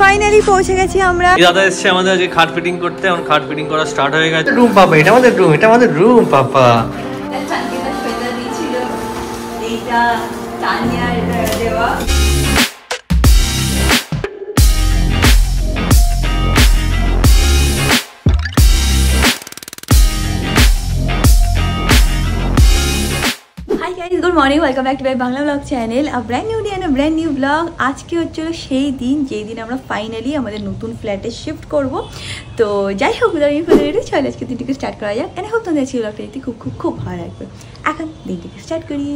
Finally পৌঁছে গেছি আমরা। দাদা এসছে আমাদের আজকে খাট ফিটিং করতে, এখন খাট ফিটিং করা স্টার্ট হয়ে গেছে। রুম পাপা, এটা আমাদের রুম, এটা আমাদের রুম পাপা। চানকিটা সোয়েটার দিয়েছিল, এইটা তানিয়ার দেওয়া। Good morning, welcome back to my Bangla blog channel. Brand new day and brand new blog. আজকে হচ্ছিল সেই দিন যেই দিন আমরা ফাইনালি আমাদের নতুন ফ্ল্যাটে শিফট করব। তো যাই হোক, চলে আজকে দিনটিকে স্টার্ট করা যাক। এনে হোক তোমাদের আজকে ব্লগটা দেখতে খুব খুব খুব ভালো লাগবে। এখন দিনটিকে স্টার্ট করি।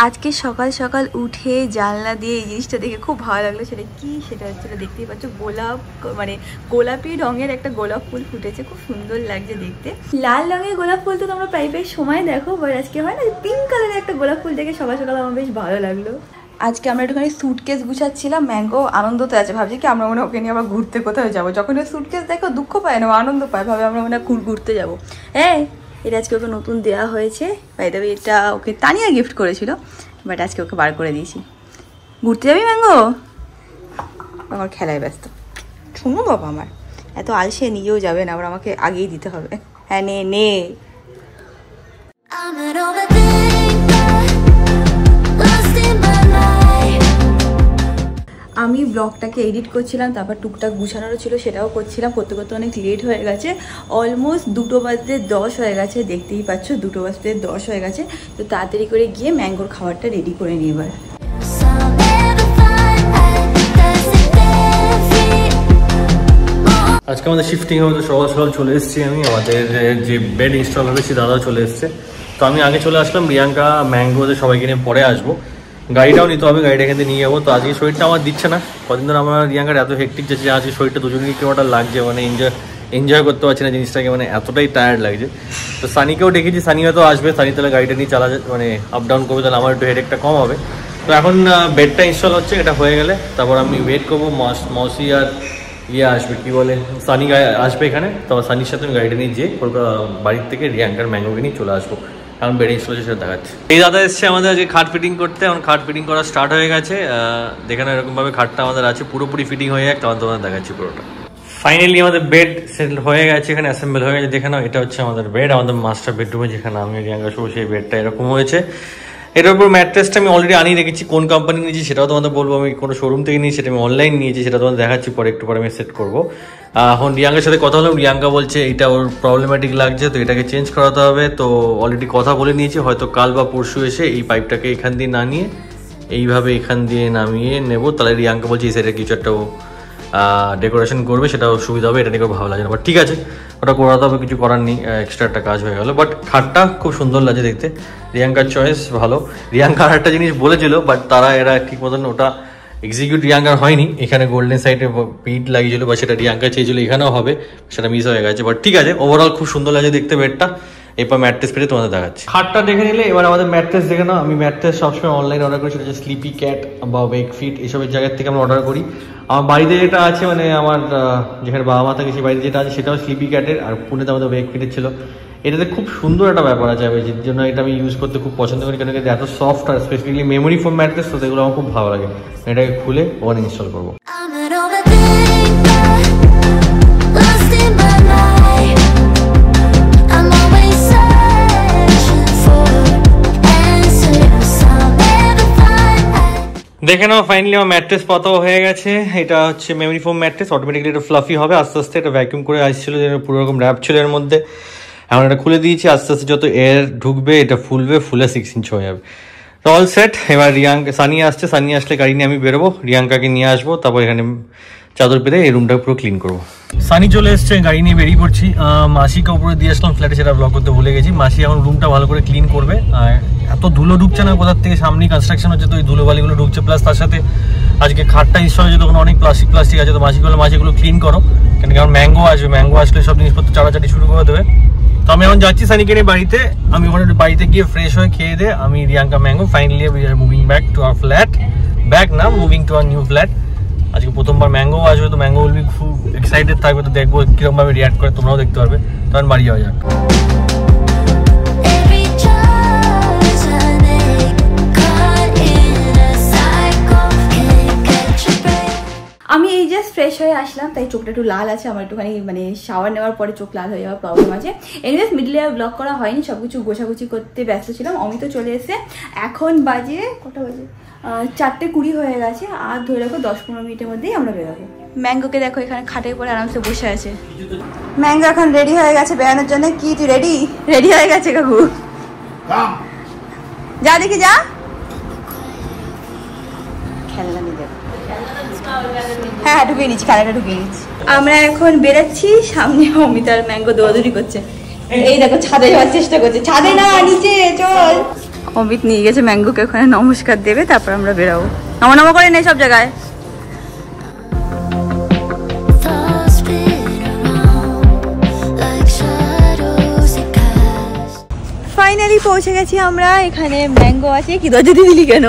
আজকে সকাল সকাল উঠে জানলা দিয়ে এই জিনিসটা দেখে খুব ভালো লাগলো। সেটা কি, সেটা হচ্ছে দেখতেই পাচ্ছ, গোলাপ, মানে গোলাপি রঙের একটা গোলাপ ফুল ফুটেছে, খুব সুন্দর লাগছে দেখতে। লাল রঙের গোলাপ ফুল তো তোমরা প্রায় সময় দেখো, বাট আজকে হয় না পিঙ্ক কালারের একটা গোলাপ ফুল দেখে সকাল সকাল আমার বেশ ভালো লাগলো। আজকে আমরা একটুখানি সুটকেস গুছাচ্ছিলাম। ম্যাঙ্গো আনন্দতে আছে, ভাবছি কি আমরা মনে ওকে নিয়ে আবার ঘুরতে কোথাও যাবো। যখন ওই সুটকেস দেখো দুঃখ পায় না, আনন্দ পায়, ভাবে আমরা মনে ঘুরতে যাবো। হ্যাঁ, এটা আজকে ওকে নতুন দেওয়া হয়েছে। বাই দ্য ওয়ে, এটা ওকে তানিয়া গিফট করেছিল, বাট আজকে ওকে বার করে দিয়েছি। ঘুরতে যাবি ম্যাঙ্গো? আমার খেলায় ব্যস্ত। শুনো বাবা, আমার এত আলসে নিজেও যাবে না, আবার আমাকে আগেই দিতে হবে। হ্যাঁ নে নে। আমি ব্লগটাকে এডিট করছিলাম, তারপর টুকটাক গুছানোরও ছিল, সেটাও করছিলাম। করতে করতে অনেক লেট হয়ে গেছে, অলমোস্ট 2:10 হয়ে গেছে। দেখতেই পাচ্ছ 2:10 হয়ে গেছে। তো তাড়াতাড়ি করে গিয়ে ম্যাঙ্গোর খাবারটা রেডি করে নিই এবার। আজকে আমাদের শিফটিং হবে, তো সকাল সকাল চলে এসেছি আমি। আমাদের যে বেড ইনস্টল হবে সে দাদাও চলে এসছে। তো আমি আগে চলে আসলাম, রিয়াঙ্কা ম্যাঙ্গোদের সবাইকে নিয়ে পরে আসবো। গাড়িটাও নিতে হবে, গাড়িটা এখান থেকে নিয়ে যাবো। তো আজকে শরীরটা আমার দিচ্ছে না, কদিন ধরে আমার রিয়াঙ্কার এত হেক্টিক যাচ্ছে, আজকে শরীরটা দুজনকে কেউটা লাগছে, মানে এনজয় করতে পারছি না জিনিসটাকে, মানে এতটাই টায়ার্ড লাগছে। তো সানিকেও ডেকেছি, সানি হয়তো আসবে, সানি তাহলে গাড়িটা নিয়ে মানে আপ ডাউন করবে, তাহলে আমার একটু হেডেকটা কম হবে। তো এখন বেডটা ইনস্টল হচ্ছে, এটা হয়ে গেলে তারপর আমি ওয়েট করবো মাউসি আর আসবে, কি বলে, সানি আসবে এখানে। তারপর সানির সাথে আমি গাড়িটা নিয়ে যেয়ে কলকাতা বাড়ির থেকে রিয়াঙ্কার ম্যাঙ্গোকে নিয়ে চলে আসবো। এখন বেড ইনস্টল সেটা দেখাচ্ছে। এই দাদা এসছে আমাদের আজকে খাট ফিটিং করতে, এখন খাট ফিটিং করা স্টার্ট হয়ে গেছে। দেখেন এরকমভাবে খাটটা আমাদের আছে, পুরোপুরি ফিটিং হয়ে যাক, তখন তোমাদের দেখাচ্ছি পুরোটা। ফাইনালি আমাদের বেড সেটেল হয়ে গেছে, এখানে অ্যাসেম্বল হয়ে গেছে। দেখে নাও, এটা হচ্ছে আমাদের বেড, আমাদের মাস্টার বেডরুমে যেখানে আমি রিয়াঙ্কা শো, সেই বেডটা এরকম হয়েছে। এটার উপর ম্যাট্রেসটা আমি অলরেডি আনিয়ে রেখেছি। কোন কোম্পানি নিয়েছি সেটাও তোমাদের বলবো, আমি কোনো শোরুম থেকে নিয়েছি, সেটা আমি অনলাইন নিয়েছি, সেটা তোমাদের দেখাচ্ছি পরে, একটু পরে আমি সেট করবো। এখন রিয়াঙ্কার সাথে কথা হলাম, রিয়াঙ্কা বলছে এটা ওর প্রবলেম্যাটিক লাগছে, তো এটাকে চেঞ্জ করাতে হবে। তো অলরেডি কথা বলে নিয়েছি, হয়তো কাল বা পরশু এসে এই পাইপটাকে এখান দিয়ে না নিয়ে এইভাবে এখান দিয়ে নামিয়ে নেবো। তাহলে রিয়াঙ্কা বলছে এই সাইডে কিছু একটা ডেকোরেশন করবে, সেটাও সুবিধা হবে। এটা নিয়ে ভালো লাগে না, বাট ঠিক আছে, ওটা করাতে হবে, কিছু করার নেই, এক্সট্রা একটা কাজ হয়ে গেল। বাট খাটটা খুব সুন্দর লাগছে দেখতে, রিয়াঙ্কার চয়েস ভালো। রিয়াঙ্কার একটা জিনিস বলেছিল, বাট এরা ঠিক মতন ওটা এক্সিকিউট রিয়াঙ্কার হয়নি। এখানে গোল্ডেন সাইডে পিট লাগিয়েছিল, বা সেটা রিয়াঙ্কা চেয়েছিল এখানেও হবে, সেটা মিস হয়ে গেছে। বাট ঠিক আছে, ওভারঅল খুব সুন্দর লাগছে দেখতে বেডটা। এরপর ম্যাট্রেস পেটে তোমাদের দেখাচ্ছি। খাটটা দেখে নিলে এবার আমাদের ম্যাট্রেস দেখে নাও। আমি ম্যাট্রেস সবসময় অনলাইনে অর্ডার করি, সেটা হচ্ছে স্লিপি ক্যাট বা ওয়েক ফিট, এসবের জায়গার থেকে আমরা অর্ডার করি। আমার বাড়িতে যেটা আছে, মানে আমার যেখানে বাবা মা থাকে সেই বাড়িতে যেটা আছে সেটাও স্লিপি ক্যাটের, আর পুনেতে আমাদের ওয়েক ফিটের ছিল। এটাতে খুব সুন্দর একটা ব্যাপার আছে, যের জন্য এটা আমি ইউজ করতে খুব পছন্দ করি, কারণ এটা এত সফট আর স্পেসিফিকলি মেমোরি ফোম ম্যাট্রেস, তো সেগুলো আমার খুব ভালো লাগে। এটাকে খুলে ওখানে ইনস্টল করবো। দেখে নাও, ফাইনালি আমার ম্যাট্রেস পাতাও হয়ে গেছে। এটা হচ্ছে মেমোরি ফোম ম্যাট্রেস, অটোমেটিকলি এটা ফ্লাফি হবে আস্তে আস্তে। এটা ভ্যাকিউম করে আসছিল, যে পুরো রকম র্যাপ ছিল এর মধ্যে। এখন এটা খুলে দিয়েছি, আস্তে আস্তে যত এয়ার ঢুকবে এটা ফুলে 6 ইঞ্চ হয়ে যাবে। তো অল সেট। এবার সানি আসছে, সানি আসলে গাড়ি নিয়ে আমি বেরোবো, রিয়াঙ্কাকে নিয়ে আসবো, তারপর এখানে চাদর পেতে এই রুমটা পুরো ক্লিন করবো। সানি চলে এসছে, গাড়ি নিয়ে বেরিয়ে পড়ছি। মাসিকে উপরে দিয়ে আসলাম ফ্ল্যাটে, সেটা ব্লগ করতে ভুলে গেছি। মাসি এখন রুমটা ভালো করে ক্লিন করবে। আর এত ধুলো ঢুকছে না কোথার থেকে, সামনেই কনস্ট্রাকশন হচ্ছে, তো ওই ধুলোবালিগুলো ঢুকছে। প্লাস তার সাথে আজকে খাটটা ইনস্টল হয়েছে, তখন অনেক প্লাস্টিক আছে। তো মাসিগুলো ক্লিন করো, কারণ ম্যাঙ্গো আসবে, ম্যাঙ্গো আসলে সব জিনিসপত্র চাটাচাটি শুরু করে দেবে। তো আমি এখন যাচ্ছি সানিকে নিয়ে বাড়িতে। আমি ওখানে বাড়িতে গিয়ে ফ্রেশ হয়ে খেয়ে দিয়ে আমি Riyanka mango finally we are moving back to our flat. Back না, moving to our new flat. আজকে প্রথমবার ম্যাঙ্গো আসবে, তো ম্যাঙ্গো উইল বি খুব এক্সাইটেড থাকবে। তো দেখবো কিরকম ভাবে রিয়াক্ট করে, তোমরাও দেখতে পারবে। তখন বাড়ি যাওয়া যাক। আমি এই এই জাস্ট ফ্রেশ হয়ে আসলাম, তাই চোখটা একটু লাল আছে আমার, একটুখানি মানে শাওয়ার নেওয়ার পরে চোখ লাল হয়ে যাওয়ার প্রবলেম আছে। এনিওয়েজ মিডলে আর ব্লগ করা হয়নি, সবকিছু গোছাগুছি করতে ব্যস্ত ছিলাম। অমিত চলে এসে, এখন বাজে কটা বাজে 4:20 হয়ে গেছে, আর ধরে রাখো 10-15 মিনিটের মধ্যেই আমরা বেরোবো। ম্যাঙ্গোকে দেখো এখানে খাটের পরে আরামসে বসে আছে। ম্যাঙ্গো এখন রেডি হয়ে গেছে বেরোনোর জন্য। কি তুই রেডি? রেডি হয়ে গেছে কাকু, যা দেখি যা। খেলনা নিয়ে যাবো, হ্যাঁ ঢুকিয়ে নিচ্ছি, খেলাটা ঢুকিয়ে নিচ্ছি। আমরা এখন বেরোচ্ছি, সামনে অমিত আর ম্যাঙ্গো দৌড়াদৌড়ি করছে। এই দেখো ছাদে যাওয়ার চেষ্টা করছে, ছাদে না নিচে চল। অমিত নিয়ে গেছে ম্যাঙ্গোকে, ওখানে নমস্কার দেবে, তারপর আমরা বেরোবো। নমা করে নেই সব জায়গায়। ফাইনালি পৌঁছে গেছি আমরা। এখানে ম্যাঙ্গো আছে। কি দরজা দিয়ে দিলি কেন?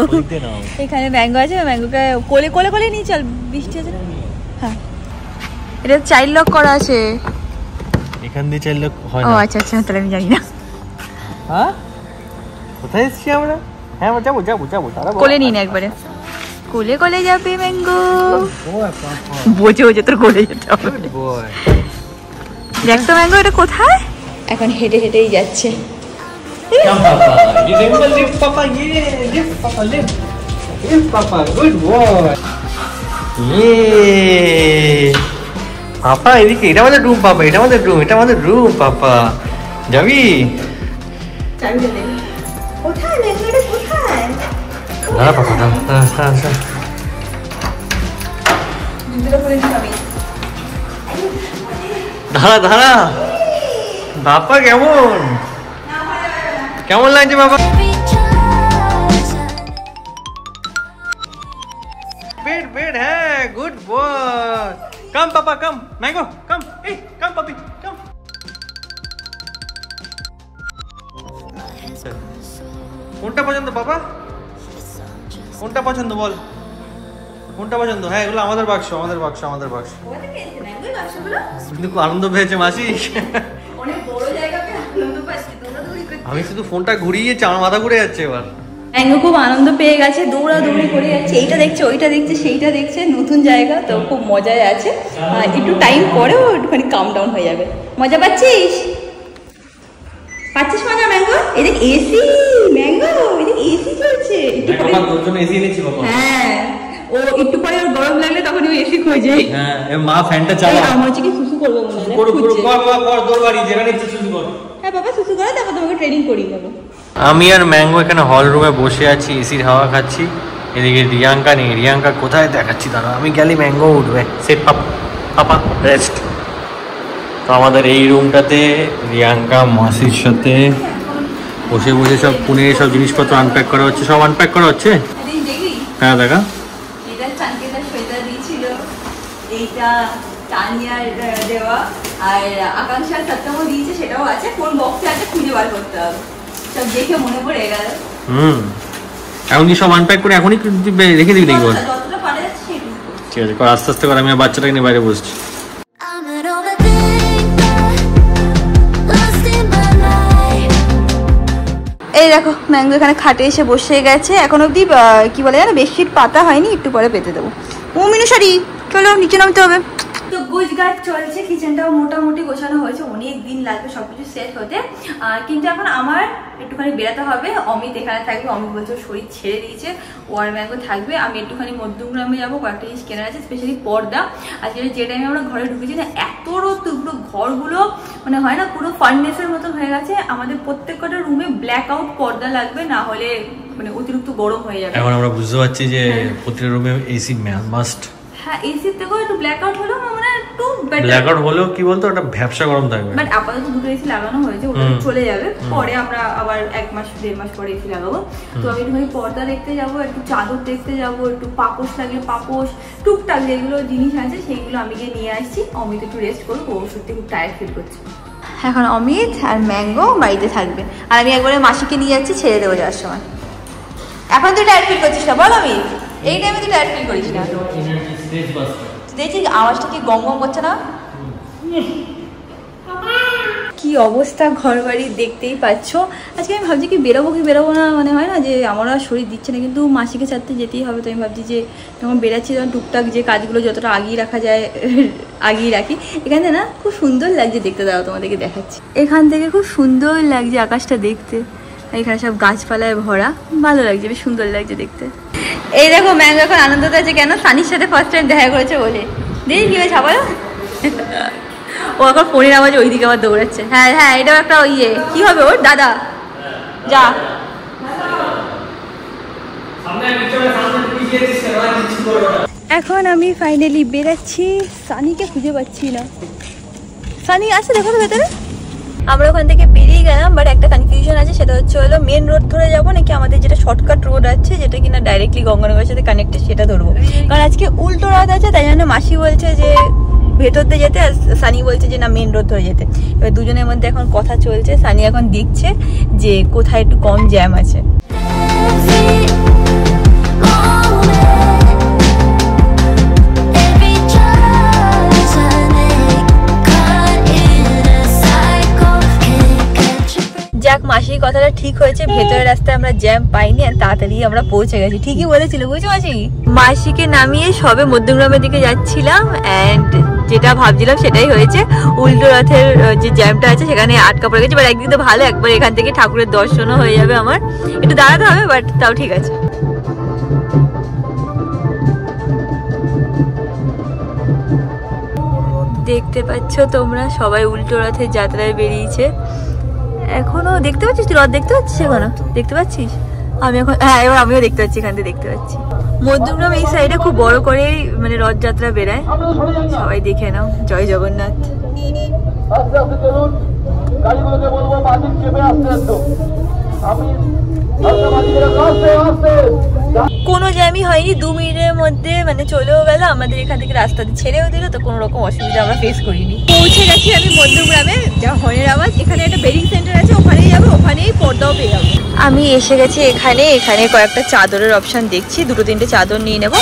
এখানে ম্যাঙ্গো আছে, ম্যাঙ্গোকে কোলে কোলে কোলে নিয়ে চল, বৃষ্টি আছে না। হ্যাঁ এটা চাইল্ড লক করা আছে, এখান দিয়ে চাইল্ড লক হয় না। ও আচ্ছা আচ্ছা, তাহলে আমি জানি না। হ্যাঁ কোথায় এসেছি আমরা? হ্যাঁ যাবো যাবো যাবো, কোলে নিন একবারে, কোলে কোলে যাবে ম্যাঙ্গো। বোঝে বোঝে তোর কোলে যেতে হবে। দেখ তো ম্যাঙ্গো এটা কোথায়? এখন হেঁটে হেঁটেই যাচ্ছে। পাপা এদিকে, এটা আমাদের রুম পাপা, এটা আমাদের রুম, এটা আমাদের রুম পাপা। যাবি? কোথায় ম্যাঙ্গোটা কোথায়? দাঁড়া পাপা, দাঁড়া। দাঁড়া দাঁড়া। বাপা কেমন কেমন লাগছে বাবা? বেড বেড, হ্যাঁ গুড বয়। কাম পাপা কাম, ম্যাঙ্গো কাম, এই কাম পাপি কাম। কোনটা পছন্দ পাপা? কোনটা পছন্দ বল, কোনটা পছন্দ? হ্যাঁ এগুলো আমাদের বাক্স, আমাদের বাক্স, আমাদের বাক্স। কিন্তু আনন্দ পেয়েছে মাসি। আমি শুধু ফোনটা ঘুরিয়েছি, আমার মাথা ঘুরে যাচ্ছে এবার। ম্যাঙ্গো খুব আনন্দ পেয়ে গেছে, দৌড়াদৌড়ি করে যাচ্ছে, এইটা দেখছে ওইটা দেখছে সেইটা দেখছে, নতুন জায়গা তো খুব মজায় আছে। একটু টাইম পরেও একটুখানি কাম ডাউন হয়ে যাবে। মজা পাচ্ছিস? পাচ্ছিস মজা ম্যাঙ্গো? এদিকে এসি ম্যাঙ্গো, এদিকে এসি চলছে। হ্যাঁ ও একটু পরে ওর গরম লাগলে তখন ও এসি খোঁজে। হ্যাঁ মা ফ্যানটা চালা। আমার হচ্ছে কি সুসু করবো মনে হয়। হ্যাঁ বাবা সুসু করে, তারপর তোমাকে ট্রেনিং করিয়ে দেবো। আমি আর ম্যাঙ্গো এখানে হল রুমে বসে আছি, এসির হাওয়া খাচ্ছি। এদিকে রিয়াঙ্কা নেই, রিয়াঙ্কা কোথায় দেখাচ্ছি দাঁড়া, আমি গেলে ম্যাঙ্গো উঠবে। সেট পাপা রেস্ট। তো আমাদের এই রুমটাতে রিয়াঙ্কা মাসির সাথে বসে বসে সব পুনে সব জিনিসপত্র আনপ্যাক করা হচ্ছে। সব আনপ্যাক করা হচ্ছে। হ্যাঁ দেখা, এটা চাঙ্কিটা সোয়েটার দিয়েছিল, এইটা তানিয়ার দেওয়া, আর আকাঙ্ক্ষার সত্যমও দিয়েছে, সেটাও আছে। কোন বক্সে আছে খুঁজে বার করতে হবে, সব দেখে মনে পড়ে গেল। এখন কি সব আনপ্যাক করে এখনই রেখে দিবি? দেখি বল যতটা পারা যাচ্ছে সেটুকু। ঠিক আছে কর, আস্তে আস্তে কর। আমি বাচ্চাটাকে নিয়ে বাইরে বসছি। এই দেখো ম্যাঙ্গো এখানে খাটে এসে বসে গেছে। এখন অব্দি কি বলে জানো, বেডশিট পাতা হয়নি, একটু পরে পেতে দেবো। ও মিনুসারি চলো নিচে নামতে হবে। তো গোছগাছ চলছে, কিচেনটাও মোটামুটি গোছানো হয়েছে, অনেক দিন লাগবে সবকিছু সেট হতে। কিন্তু এখন আমার একটুখানি বেরাতে হবে। অমিত এখানে থাকবে, অমিত বলছে শরীর ছেড়ে দিয়েছে, ও আর ম্যাঙ্গো থাকবে। আমি একটুখানি মধ্যমগ্রামে যাবো, কয়েকটা জিনিস কেনার আছে, স্পেশালি পর্দা। আজকে যে টাইমে আমরা ঘরে ঢুকেছি না, এত রোদ, পুরো ঘরগুলো মানে হয় না পুরো ফার্নেসের মতন হয়ে গেছে। আমাদের প্রত্যেকটা রুমে ব্ল্যাক আউট পর্দা লাগবে, না হলে মানে অতিরিক্ত গরম হয়ে যাবে। এখন আমরা বুঝতে পারছি যে প্রতিটা রুমে এসি মাস্ট। হ্যাঁ এসি থেকেও একটু ব্ল্যাক আউট হলো মানে একটু বেটার। ব্ল্যাক আউট হলেও কি বলতো, ওটা ভ্যাপসা গরম থাকবে। বাট আপাতত দুটো এসি লাগানো হয়েছে, ওটা চলে যাবে। পরে আমরা আবার 1 মাস 1.5 মাস পরে এসি লাগাবো। তো আমি একটু পর্দা দেখতে যাবো, একটু চাদর দেখতে যাবো, একটু পাপোশ লাগলে পাপোশ, টুকটাক যেগুলো জিনিস আছে সেইগুলো আমি গিয়ে নিয়ে আসছি। অমিত একটু রেস্ট করবো, ও সত্যি খুব টায়ার্ড ফিল করছে। এখন অমিত আর ম্যাঙ্গো বাড়িতে থাকবে, আর আমি একবারে মাসিকে নিয়ে যাচ্ছি, ছেড়ে দেবো যাওয়ার সময়। এখন তুই টায়ার্ড ফিল করছিস না বল অমিত? এই টাইমে তুই টায়ার্ড ফিল করিস না? দেখছি আওয়াজটা কি গম গম করছে না? কি অবস্থা ঘর বাড়ি দেখতেই পাচ্ছ। আজকে আমি ভাবছি কি বেরোবো না, মানে হয় না যে আমার আর শরীর দিচ্ছে না, কিন্তু মাসিকে ছাড়তে যেতেই হবে। তো আমি ভাবছি যে যখন বেরাচ্ছি তখন টুকটাক যে কাজগুলো যতটা আগিয়ে রাখা যায় আগিয়ে রাখি। এখানে না খুব সুন্দর লাগছে দেখতে, দাও তোমাদেরকে দেখাচ্ছি। এখান থেকে খুব সুন্দর লাগছে আকাশটা দেখতে, এখানে সব গাছপালায় ভরা, ভালো লাগছে, বেশ সুন্দর লাগছে দেখতে। এই দেখো ম্যাম এখন আনন্দতে আছে, কেন সানির সাথে ফার্স্ট টাইম দেখা করেছে বলে। দেখি কি হয়েছে আবার ও এখন ফোনের আওয়াজ ওইদিকে আবার দৌড়াচ্ছে। হ্যাঁ হ্যাঁ, এটাও একটা ইয়ে কি হবে ওর দাদা, যা এখন আমি ফাইনালি বেরাচ্ছি। সানিকে খুঁজে পাচ্ছি না, সানি আসছে দেখো তো ভেতরে। আমরা ওখান থেকে বেরিয়ে গেলাম, বাট একটা কনফিউশন আছে, সেটা হচ্ছে হলো মেন রোড ধরে যাবো নাকি আমাদের যেটা শর্টকাট রোড আছে যেটা কিনা ডাইরেক্টলি গঙ্গানগরের সাথে কানেক্টেড সেটা ধরবো। কারণ আজকে উল্টো রথ আছে, তাই জন্য মাসি বলছে যে ভেতর দিয়ে যেতে, আর সানি বলছে যে না মেন রোড ধরে যেতে। এবার দুজনের মধ্যে এখন কথা চলছে, সানি এখন দেখছে যে কোথায় একটু কম জ্যাম আছে। যাক, মাসির কথাটা ঠিক হয়েছে, ভেতরের রাস্তায় আমরা জ্যাম পাইনি, আর তাড়াতাড়ি আমরা পৌঁছে গেছি। ঠিকই বলেছিল, বুঝছো মাসি। মাসিকে নামিয়ে সবে মধ্যমগ্রামের দিকে যাচ্ছিলাম, অ্যান্ড যেটা ভাবছিলাম সেটাই হয়েছে। উল্টো রথের যে জ্যামটা আছে সেখানে আটকা পড়ে গেছে, বাট একদিন তো ভালো, একবার এখান থেকে ঠাকুরের দর্শনও হয়ে যাবে। আমার একটু দাঁড়াতে হবে, বাট তাও ঠিক আছে। দেখতে পাচ্ছ তোমরা, সবাই উল্টো রথের যাত্রায় বেরিয়েছে। এখনো দেখতে পাচ্ছিস তুই রথ? দেখতে পাচ্ছিস এখনো? দেখতে পাচ্ছিস? আমি এখন, হ্যাঁ এবার আমিও দেখতে পাচ্ছি, এখান থেকে দেখতে পাচ্ছি। মধ্যমগ্রাম এই সাইডে খুব বড় করেই মানে রথযাত্রা বেরায়, সবাই দেখে নাও। জয় জগন্নাথ। কোনো জ্যামই হয়নি, 2 মিনিটের মধ্যে মানে চলেও গেল। আমাদের এখান থেকে রাস্তাতে ছেড়েও দিল, তো কোনো রকম অসুবিধা আমরা ফেস করিনি। পৌঁছে গেছি আমি মধ্যমগ্রামে, যা হর্নের আওয়াজ। এখানে একটা বেডিং সেন্টার আছে, ওখানেই যাবো, ওখানেই পর্দাও পেয়ে যাবো। আমি এসে গেছি এখানে কয়েকটা চাদরের অপশন দেখছি, 2-3টে চাদর নিয়ে নেবো।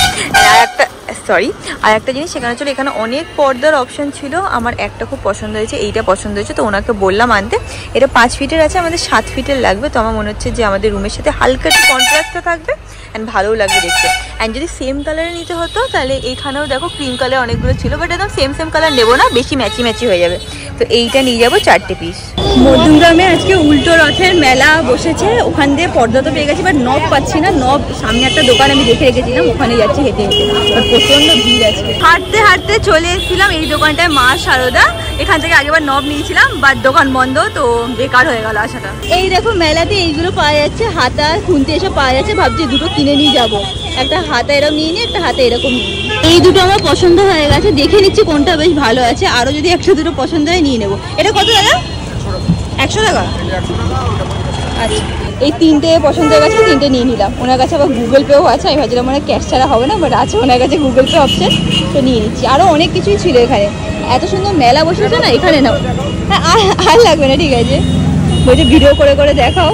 আর একটা জিনিস সেখানে ছিল, এখানে অনেক পর্দার অপশন ছিল, আমার একটা খুব পছন্দ হয়েছে, এইটা পছন্দ হয়েছে, তো ওনাকে বললাম আনতে। এটা 5 ফিটের আছে, আমাদের 7 ফিটের লাগবে। তো আমার মনে হচ্ছে যে আমাদের রুমের সাথে হালকা একটু কন্ট্রাস্টটা থাকবে, অ্যান্ড ভালোও লাগবে দেখতে। অ্যান্ড যদি সেম কালারে নিতে হতো তাহলে এইখানেও দেখো ক্রিম কালার অনেকগুলো ছিল, বাট একদম সেম কালার নেবো না, বেশি ম্যাচি হয়ে যাবে। তো এইটা নিয়ে যাবো 4টে পিস। মধ্যমগ্রামে আজকে উল্টো রথের মেলা বসেছে, ওখান দিয়ে পর্দা তো পেয়ে গেছি, বাট নব পাচ্ছি না। নব সামনে একটা দোকান আমি দেখে রেখেছিলাম, ওখানে যাচ্ছি হেঁটে হেঁটে, বাট প্রচন্ড ভিড় আছে। হাঁটতে হাঁটতে চলে এসেছিলাম এই দোকানটায়, মা শারদা। এখান থেকে আগেবার নব নিয়েছিলাম, বাট দোকান বন্ধ, তো বেকার হয়ে গেল আসাটা। এই দেখো মেলাতে এইগুলো পাওয়া যাচ্ছে, হাতা খুন্তি এসব পাওয়া যাচ্ছে। ভাবছি দুটো কিনে নিয়ে যাবো, একটা হাতা এরকম নিয়ে নিই, একটা হাতে এরকম নিই। এই দুটো আমার পছন্দ হয়ে গেছে, দেখে নিচ্ছি কোনটা বেশ ভালো আছে। আরো যদি 1-2 পছন্দ হয় নিয়ে নেবো। এটা কত দাদা? 100 টাকা। আচ্ছা, এই 3টে পছন্দ হয়ে গেছে, 3টে নিয়ে নিলাম। ওনার কাছে আবার গুগল পেও আছে, আমি ভাবছিলাম মানে ক্যাশ ছাড়া হবে না, বাট আছে ওনার কাছে গুগল পে অপশন, তো নিয়ে নিচ্ছি। আরও অনেক কিছুই ছিল এখানে, এত সুন্দর মেলা বসেছে না এখানে। নাও, হ্যাঁ আর লাগবে না, ঠিক আছে। বলছে ভিডিও করে করে দেখাও।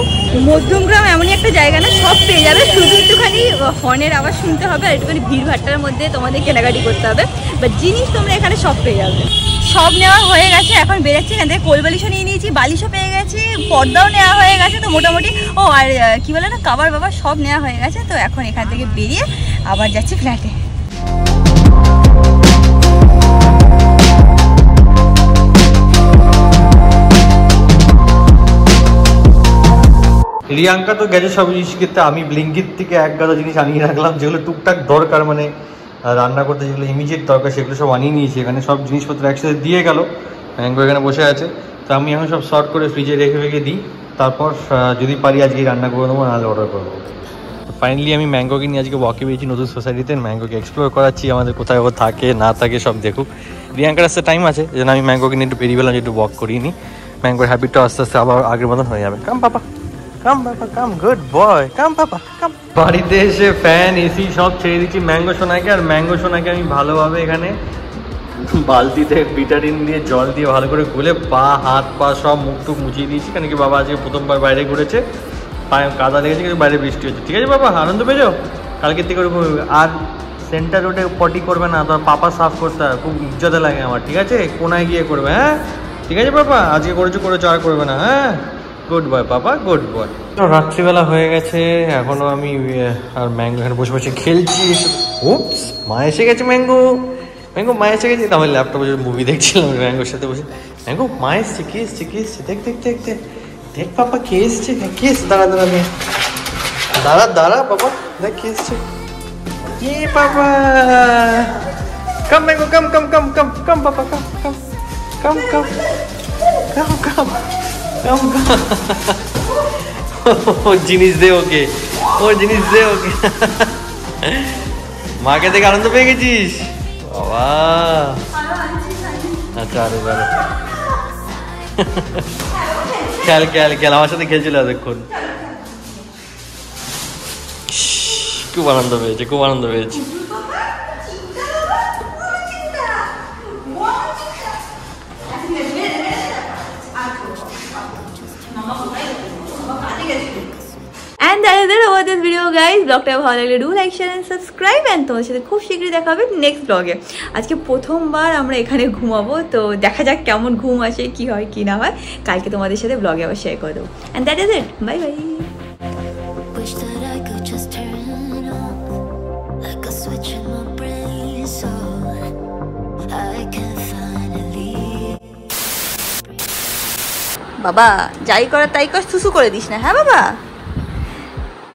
মধ্যমগ্রাম এমনই একটা জায়গা না, সব পেয়ে যাবে, শুধু একটুখানি হর্নের আওয়াজ শুনতে হবে, আর একটুখানি ভিড়ভাট্টার মধ্যে তোমাদের কেনাকাটি করতে হবে, বাট জিনিস তোমরা এখানে সব পেয়ে যাবে। সব নেওয়া হয়ে গেছে, এখন বেরোচ্ছি। এখান থেকে কোল বালিশও নিয়ে নিয়েছি, বালিশও পেয়ে গেছি, পর্দাও নেওয়া হয়ে গেছে, তো মোটামুটি ও আর কি বলে না কাবার বাবা সব নেওয়া হয়ে গেছে। তো এখন এখান থেকে বেরিয়ে আবার যাচ্ছি ফ্ল্যাটে। রিয়াঙ্কা তো গেছে সব জিনিস কিনতে, আমি ব্লিঙ্কিট থেকে 1 গাদা জিনিস আনিয়ে রাখলাম, যেগুলো টুকটাক দরকার, মানে রান্না করতে যেগুলো ইমিডিয়েট দরকার সেগুলো সব আনিয়ে নিয়েছি। এখানে সব জিনিসপত্র একসাথে দিয়ে গেল, ম্যাঙ্গো এখানে বসে আছে। তো আমি এখন সব শর্ট করে ফ্রিজে রেখে দিই, তারপর যদি পারি আজকে রান্না করে দেবো, নাহলে অর্ডার করবো। ফাইনালি আমি ম্যাঙ্গোকে নিয়ে আজকে ওয়াকে বেরিয়েছি নতুন সোসাইটিতে। ম্যাঙ্গোকে এক্সপ্লোর করাচ্ছি, আমাদের কোথায় ও থাকে না থাকে সব দেখুক। রিয়াঙ্কার আসতে টাইম আছে, এই জন্য আমি ম্যাঙ্গোকে নিয়ে একটু বেরিয়ে পেলাম, একটু ওয়াক করিয়ে নিই। ম্যাঙ্গোর হ্যাবিটটা আস্তে আস্তে আবার আগের মতন হয়ে যাবে। কাম পাপা, কাম পাপা, কাম, গুড বয়, কাম পাপা, কাম। বাড়িতে এসে ফ্যান এসি সব ছেড়ে দিচ্ছি ম্যাঙ্গো সোনাকে, আর ম্যাঙ্গো সোনাকে আমি ভালোভাবে এখানে বালতিতে বিটারিন দিয়ে জল দিয়ে ভালো করে গুলে হাত পা সব মুখ টুক মুছিয়ে দিয়েছি, কারণ কি বাবা আজকে প্রথমবার বাইরে ঘুরেছে, পায়ে কাদা লেগেছে, কিন্তু বাইরে বৃষ্টি হচ্ছে। ঠিক আছে বাবা, আনন্দ পেয়েছো? কালকের থেকে ওরকম আর সেন্টার রোডে পটি করবে না, তোমার পাপা সাফ করতে হয়, খুব ইজ্জতে লাগে আমার, ঠিক আছে? কোনায় গিয়ে করবে, হ্যাঁ ঠিক আছে পাপা, আজকে করেছো আর করবে না, হ্যাঁ? গুড বয় পাপা, গুড বয়। রাত্রিবেলা হয়ে গেছে, এখনো আমি আর ম্যাঙ্গো এখানে বসে বসে খেলছি। উপস, মা এসে গেছে। ম্যাঙ্গো মা এসে গেছে। তাহলে ল্যাপটপে মুভি দেখছিলাম ম্যাঙ্গোর সাথে বসে। ম্যাঙ্গো মা এসছে, কে এসছে? দেখ দেখ পাপা, কে এসছে? দাঁড়া বাবা, দেখ কে এসছে। কে পাপা? কাম ম্যাঙ্গো, কাম পাপা, কাম। ওর জিনিস দে ওকে। মাকে দেখে আনন্দ পেয়ে গেছিস বাবা? আচ্ছা, আরে বাবা, খেল আমার সাথে খেলছিল এতক্ষণ। খুব আনন্দ পেয়েছে। And that is it about this video guys. ব্লগটা ভালো লাগলে do like share and subscribe, and তোমার সাথে খুব শীঘ্রই দেখা হবে নেক্সট ব্লগে। আজকে প্রথমবার আমরা এখানে ঘুমাবো, তো দেখা যাক কেমন ঘুম আসে, কি হয় কি না হয়, কালকে তোমাদের সাথে ব্লগে আবার শেয়ার করে দেবো। And that is it, bye bye. Wish that I could just turn on like a switch in my brain so I can finally বাবা যাই কর তাই কর, সুসু করে দিস না, হ্যাঁ বাবা?